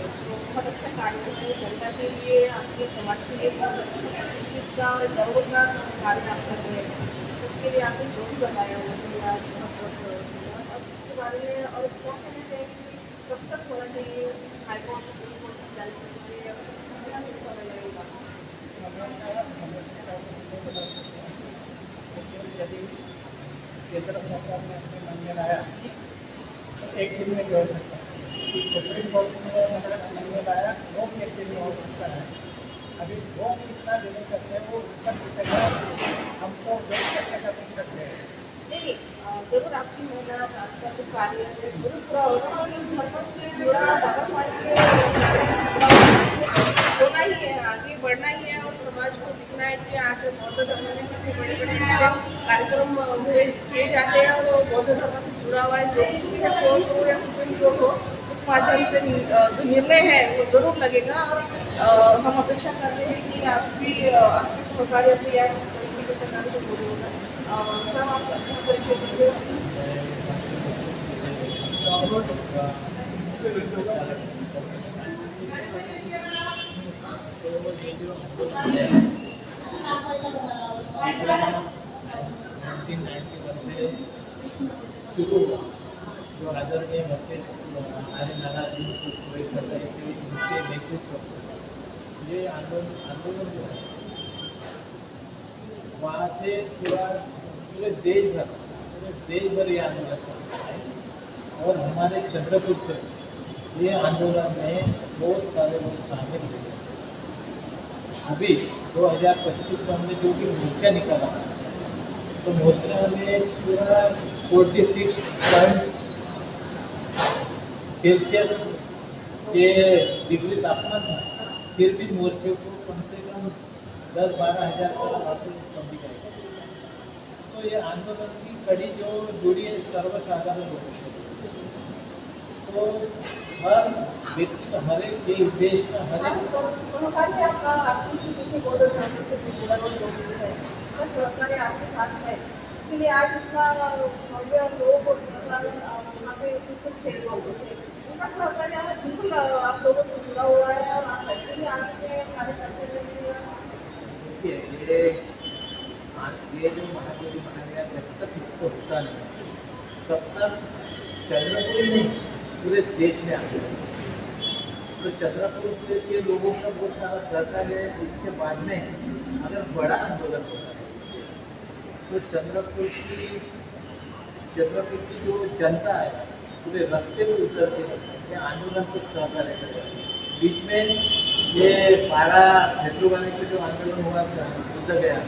तो बहुत अच्छा कार्य करते हैं जनता के लिए, आपके समाज के लिए बहुत अच्छा खुशकिस्मत और गर्वनाक कार्य आप कर रहे हैं। तो इसके लिए आपने जो भी बताया उसके लिए आज बहुत बहुत धन्यवाद। अब इसके बारे में और क्या कहना चाहेंगे कि कब तक होना चाहिए हाईकोर्ट सुप्रीम कोर्ट तक जाने के लिए, या कितना समय लगेगा? समय का नहीं बता सकते हैं, लेकिन यदि केंद्र सरकार ने अपने मन में लाया तो एक दिन में भी हो सकता है। सुप्रीम कोर्ट ने मन में लाया वो भी एक दिन में हो सकता है। अभी वो कितना देने करते हैं वो ऊपर डिपेंड है, हम तो वेट करने का नहीं करते हैं। नहीं, ज़रूर आपकी मेहनत, आपका जो कार्य है ज़रूर पूरा होगा, और इस धर्म से जुड़ा बाबा साहब के होना ही है, आगे बढ़ना ही है, और समाज को दिखना है कि आज बौद्ध धर्म में कितने बड़े बड़े कार्यक्रम हुए किए जाते हैं, और वो बौद्ध धर्म से जुड़ा हुआ है। जो कुछ भी है, कोर्ट हो या सुप्रीम कोर्ट हो, उस माध्यम से जो निर्णय है वो ज़रूर लगेगा। और हम अपेक्षा कर रहे हैं कि आप भी आपके सहकार्य से या के सरकार से जुड़े होगा। सर, आप अपना परिचय दीजिए। शुरू हुआ जो आदरणीय हमारे नाना जी उनके नेतृत्व ये आंदोलन जो है वहाँ से पूरे देश भर ये आंदोलन चलता है। और हमारे चंद्रपुर से ये आंदोलन में बहुत सारे लोग शामिल हुए। अभी 2025 में हमने जो भी मोर्चा निकाला तो मोर्चा में पूरा 46 सेल्सियस के डिग्री तापमान था, फिर भी मोर्चे को कम से कम 10-12 हज़ार का पब्लिक आएगा। तो ये आंदोलन की कड़ी जो जुड़ी है सर्वसाधारण लोगों से, तो हर व्यक्ति का, हर एक देश का, हर एक सहकारी आपके इसके पीछे बौद्ध धर्म से जुड़ा हुआ लोग है, उसका सहकारी आपके साथ है, इसीलिए आज इतना भव्य लोग वहाँ पे उपस्थित थे। लोग उनका सहकारी बिल्कुल आप लोगों से जुड़ा हुआ है, और आप ऐसे ही आगे के कार्य करते रहेंगे। ये जो महाबोधि महानगर जब तक मुक्त होता नहीं तब तक चंद्रपुर नहीं पूरे देश में आंदोलन। तो चंद्रपुर से के लोगों का बहुत सारा सहकार है। इसके बाद में अगर बड़ा आंदोलन होता है तो चंद्रपुर की जो जनता है पूरे रास्ते में उतर के आंदोलन को सहकार्य करेगा। बीच में ये 12 फेब्रुआरी को जो आंदोलन हुआ उतर गया,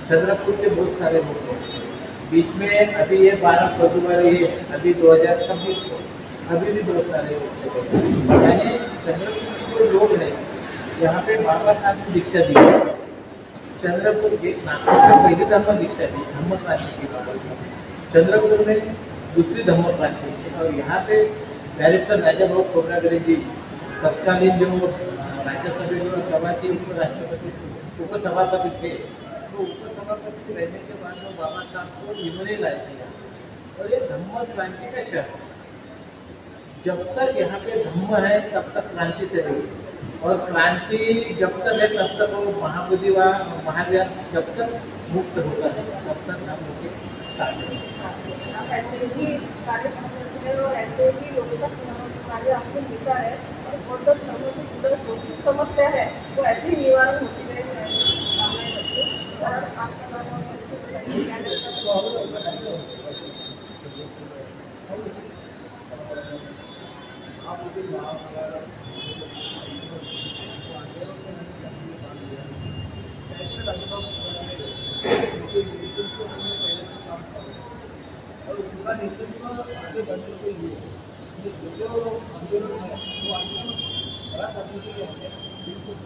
चंद्रपुर के बहुत सारे लोग हैं। बीच में अभी ये 12 फरवरी है, अभी 2026 को अभी भी बहुत सारे लोग, यानी चंद्रपुर के जो लोग हैं यहाँ पे बाबा साहब ने दीक्षा दी। चंद्रपुर के नागपुर में पहली धम्म दीक्षा दी, धम्म क्रांति की बाबा साहब। चंद्रपुर में दूसरी धम्म क्रांति थी, और यहाँ पे बैरिस्टर राजा भाऊ खोब्रागडे जी तत्कालीन जो राज्यसभा जो सभा के उपसभापति थे, तो उपसभापति रहने के बाद वो बाबा साहब को इन्होंने ला दिया। और ये धम्म क्रांति का शहर, जब तक यहाँ पे धम्म है तब तक क्रांति चलेगी, और क्रांति जब तक है तब तक वो महाबोधि व महाज्ञान जब तक मुक्त होता है तब तक हम उनके साथ हैं। आप ऐसे ही कार्य करते हैं, और ऐसे ही लोगों का कार्य आपको मिलता है, और बौद्ध धर्म से जुड़ा जो भी समस्या है वो ऐसे ही निवारण होती रहे। और आपका नाम और परिचय बताइए। और उनका नेतृत्व आगे बढ़ने के लिए जो आंदोलन है वो आंदोलन बड़ा करने के लिए हमें बिल्कुल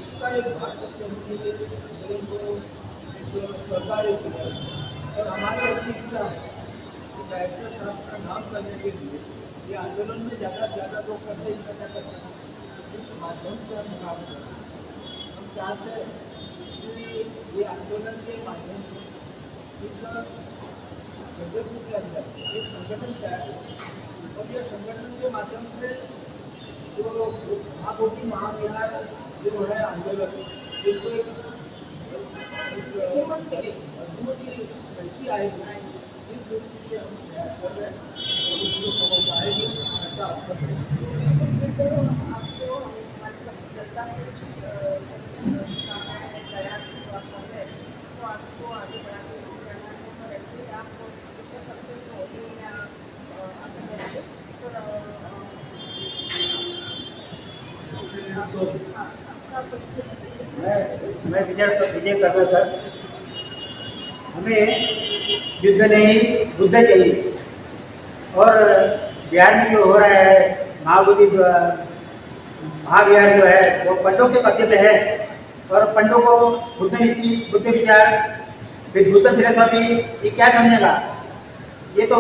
इसका एक भाग करते हुए आंदोलन को सरकार किया। और हमारी अच्छी इच्छा है कि बैरिस्टर साहब का नाम करने के लिए ये आंदोलन में ज़्यादा से ज़्यादा लोग कैसे इकट्ठा कर सकें, इस माध्यम से हम काम करें। हम चाहते हैं कि ये आंदोलन के माध्यम से इस चंद्रपुर के अंदर एक संगठन तैयार हो, और ये संगठन के माध्यम से जो महाबोधि महाविहार जो है आंदोलन, इसको एक हुकूमत मिली। कैसी आएगी इस दृष्टि से हम प्रयास कर रहे हैं और उसको समझ आएगी ऐसा आपका जिनको आपको हमारी सब जनता से सिखाना है, प्रयास जो आप कर रहे हैं उसको आपको आगे बढ़ाने करना है, और ऐसे ही आप इसमें सक्सेस होगी या आशा करेंगे सर। आपका परिचय बताइए। मैं विजय करवेकर। हमें युद्ध नहीं बुद्ध चाहिए। और बिहार में जो हो रहा है महाबोधि महाविहार जो है वो पंडों के कब्जे में है, और पंडों को बुद्ध नीति, बुद्ध विचार, फिर बुद्ध फिलोसॉफी ये क्या समझेगा? ये तो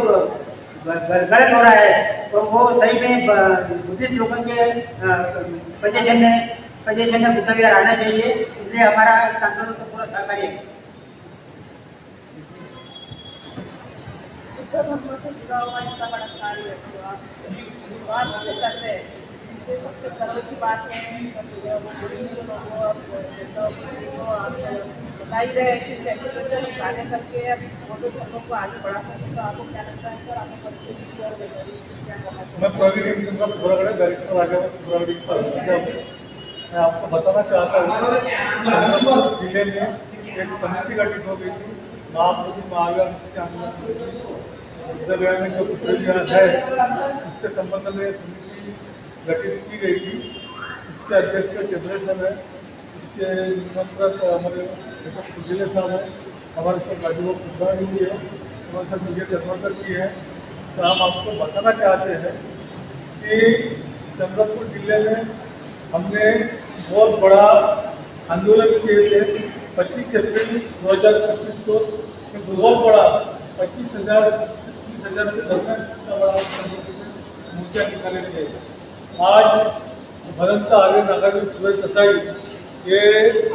गलत हो रहा है। और वो सही में बुद्धिस्ट लोगों के पोजीशन में बुद्ध विहार आना चाहिए। इसलिए हमारा इस आंदोलन को पूरा सहकार्य है। बुद्ध धर्म से जुड़ा हुआ इतना बड़ा कार्य जो आप शुरुआत से कर रहे हैं, ये सबसे गर्व की बात है। सब बुद्धिस्ट लोगों और जो आप बता ही रहे हैं कि कैसे कैसे हम कार्य करके बौद्ध धर्म को आगे बढ़ा सकते, तो आपको क्या लगता है सर? आपको परिचय दीजिए और क्या कहना चाहिए? मैं प्रवीण चंद्र पुरागढ़, डायरेक्टर आगे पुरागढ़। मैं आपको बताना चाहता हूँ चंद्रपुर जिले में एक समिति गठित हो गई थी महाबोधि महाविहार के आंदोलन। बुद्ध विहार में जो बुद्ध विहार है उसके संबंध में समिति गठित की गई थी। उसके अध्यक्ष टेबले साहब है, उसके निमंत्रक हमारे जिले साहब है, हमारे साथ राजू कुमार जी है, हमारे साथ विजय जगवर्धन जी है। तो हम आपको बताना चाहते हैं कि चंद्रपुर जिले में हमने बहुत बड़ा आंदोलन किए थे 25 अप्रैल 2025 को। एक बहुत बड़ा 25,000 से 30,000 के दर्शन का बड़ा मूर्तियाँ निकाले थे। आज भदंता आर्य नागार्जुन सुरेश देसाई ये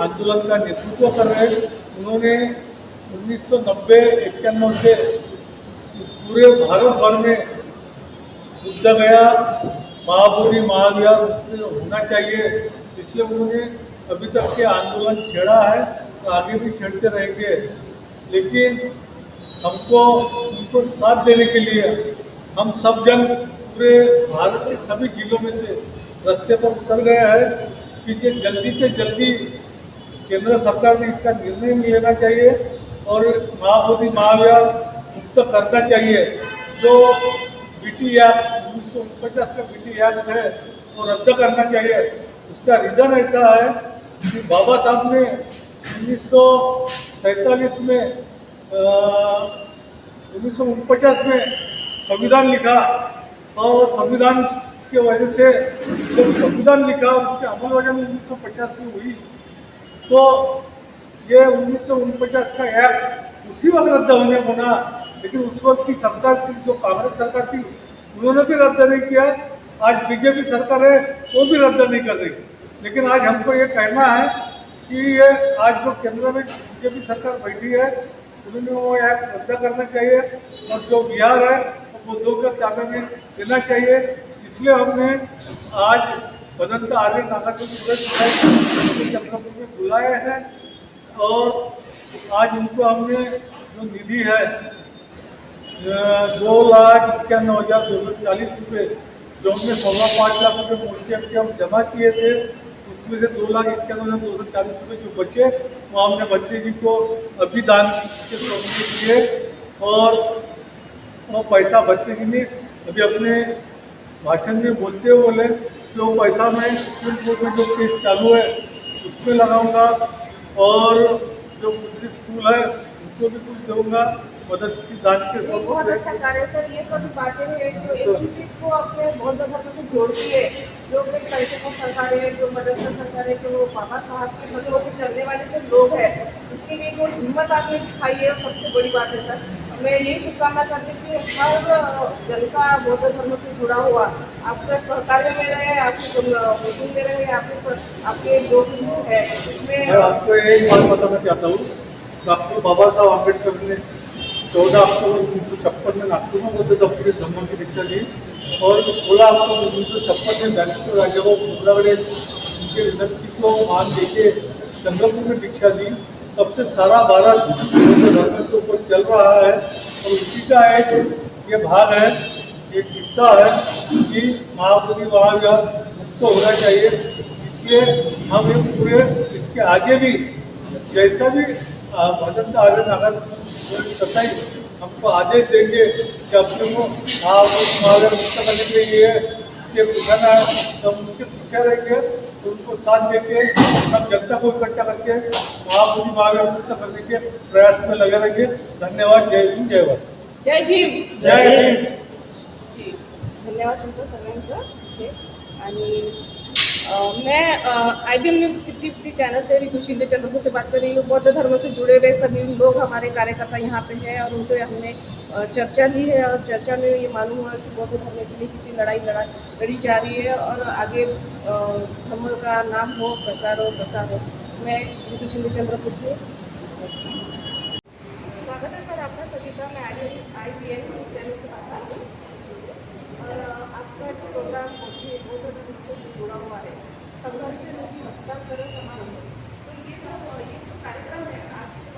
आंदोलन का नेतृत्व कर रहे हैं। उन्होंने 1990-91 से पूरे भारत भर में बुद्ध गया महाबोधि महाविहार होना चाहिए, इसलिए उन्होंने अभी तक के आंदोलन छेड़ा है और आगे भी छेड़ते रहेंगे। लेकिन हमको उनको साथ देने के लिए हम सब जन पूरे भारत के सभी जिलों में से रास्ते पर उतर गए हैं कि जल्दी से जल्दी केंद्र सरकार ने इसका निर्णय लेना चाहिए और महाबोधि महाविहार मुक्त करना चाहिए। जो बीटी एक्ट 1949 का बीटी एक्ट है वो रद्द करना चाहिए। उसका रीज़न ऐसा है कि बाबा साहब ने 1947 में 1949 में संविधान लिखा, और संविधान के वजह से जब संविधान लिखा और उसकी अमलबजानी 1950 में हुई, तो ये 1949 का एक्ट उसी वक्त रद्द होने बना। लेकिन उस वक्त की सरकार थी, जो कांग्रेस सरकार थी, उन्होंने भी रद्द नहीं किया। आज बीजेपी सरकार है वो भी रद्द नहीं कर रही। लेकिन आज हमको ये कहना है कि ये आज जो केंद्र में बीजेपी सरकार बैठी है उन्होंने वो एक्ट रद्द करना चाहिए, और जो बिहार है वो बुद्धों के ताबे में देना चाहिए। इसलिए हमने आज भदंता आर्य नागार्जुन सुरेश देसाई चंद्रपुर में बुलाए हैं, और आज उनको हमने जो निधि है 2,91,240 रुपये, जो हमने 5.25 लाख रुपये मूर्तियाँ के हम जमा किए थे, उसमें से 2,91,240 रुपये जो बचे वो हमने बच्चे जी को अभिदान के स्वरूप में दिए। और वो पैसा बच्चे जी ने अभी अपने भाषण में बोलते हुए बोले कि वो पैसा मैं सुप्रीम कोर्ट में जो केस चालू है उसमें लगाऊंगा, और जो बुद्धिस्ट स्कूल है उनको भी कुछ दूंगा मदद की दान के ये स्वरूप बहुत में। अच्छा कार्य है सर। ये सभी बातें हैं जो एजुकेट को अपने बौद्ध धर्म से जोड़ती है। जो कई पैसे को सरकार है, जो मदरसा सरकार है, जो बाबा साहब के खतरों पे चलने वाले जो लोग हैं, उसके लिए जो हिम्मत आपने दिखाई है वो सबसे बड़ी बात है सर। मैं यही शुभकामना करती हूँ कि हर जन का बौद्ध धर्म से जुड़ा हुआ आपका सहकार्य में रहे, आपकी मीटिंग में रहे, आपके जो भी है उसमें। मैं आपको एक बात बताना चाहता हूँ। डॉक्टर बाबा साहब अम्बेडकर ने 14 अक्टूबर 1956 में नागपुर में बौद्ध धर्म की दीक्षा दी, और 16 अक्टूबर 1956 में बैरिस्टर राजाभाऊ खोब्रागड़े उनके विनती को मान देके चंद्रपुर में दीक्षा दी। तब से सारा भारत बौद्ध धर्म के ऊपर चल रहा है और उसी का एक ये भाग है, एक हिस्सा है कि महाबोधि महाविहार मुक्त होना चाहिए। इसलिए हम ये पूरे इसके आगे भी जैसा भी भजन आगे अगर सताई हमको आदेश देंगे कि अपने को महाविहार मुक्त करने के लिए इसके उठाना है तो हम उनके पीछे रहेंगे, उनको साथ देके सब जनता को इकट्ठा करके महाबोधि महाविहार मुक्त करने के प्रयास में लगे रहेंगे। धन्यवाद। जय हिंद, जय भारत, जय भीम. जय भीम. जी, धन्यवाद तुमचं सगळ्यांचं. हे आणि मैं IBM न्यूज़ 50 चैनल से रितु शिंदे चंद्रपुर से बात कर रही हूँ। बौद्ध धर्म से जुड़े हुए सभी लोग हमारे कार्यकर्ता यहाँ पे हैं और उनसे हमने चर्चा ली है और चर्चा में ये मालूम हुआ कि बौद्ध धर्म के लिए कितनी लड़ी जा रही है और आगे धर्म का नाम हो, प्रचार हो, प्रसार हो. मैं रितु शिंदे चंद्रपुर से. स्वागत है सर आपका सभी का. मैं IBM चैनल से बात कर रही हूँ और आपका जो प्रोग्राम बौद्ध धर्म से जुड़ा हुआ है, संघर्ष नदी हस्तांतरण समारोह, तो ये सब ये जो कार्यक्रम है आज जो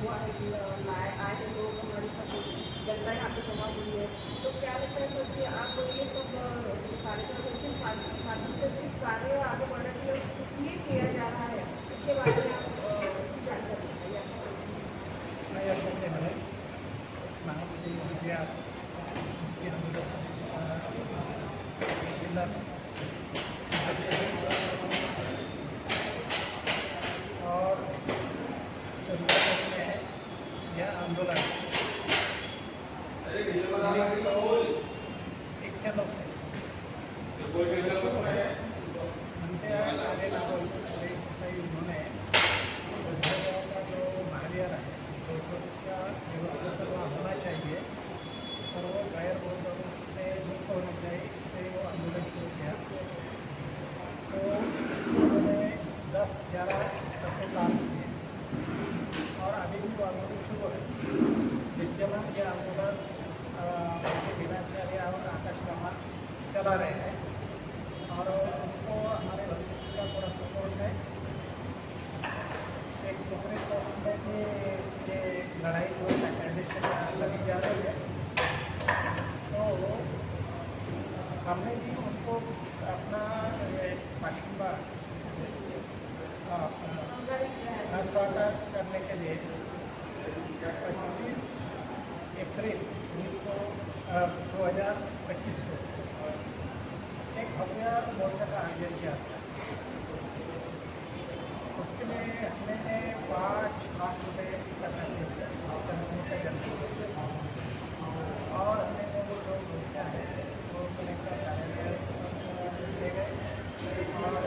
हुआ है, आए हैं लोग, हमारी सब जनता यहाँ पे जमा हुई है, तो क्या लगता है सर कि आप ये सब कार्यक्रम किस माध्यम से किस कार्य आगे बढ़ने के लिए किसलिए किया जा रहा है, इसके बारे में आप उसकी जानकारी बताइए. मैं यह कहते हैं महाबोधि विहार के अंदर जिला और चंद्रपुर में यह आंदोलन 1991 से बनते आगे लागू सही उन्होंने का जो महाविहार है का व्यवस्था करना होना चाहिए और वो गैर बौद्ध से मुक्त होना चाहिए, इससे वो आंदोलन शुरू किया. तो उन्होंने 10-11 घंटे पास किए और अभी भी वो आंदोलन शुरू है. विद्यमान ये आंदोलन बिनाचार्य और आकाश रामा चला रहे हैं और उनको हमारे भविष्य का पूरा सपोर्ट है. एक सुप्रीम कोर्ट में भी ये लड़ाई जो कंडीशन लगी जा रही है, तो हमने भी उनको अपना माशिंबा साकार करने के लिए 25 अप्रैल 2025 को एक भव्य मोर्चा का आयोजन किया था. उसके लिए हमने 5 लाख रुपये इकट्ठा किए का जन्म और हमने वो लोग भेजा है वो कलेक्टर कार्यालय ले गए और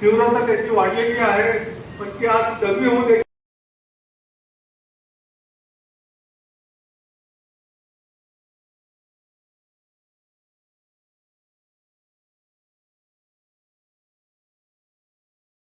तीव्रता त्याची वाढलेली आहे, पण ती आज कमी होऊ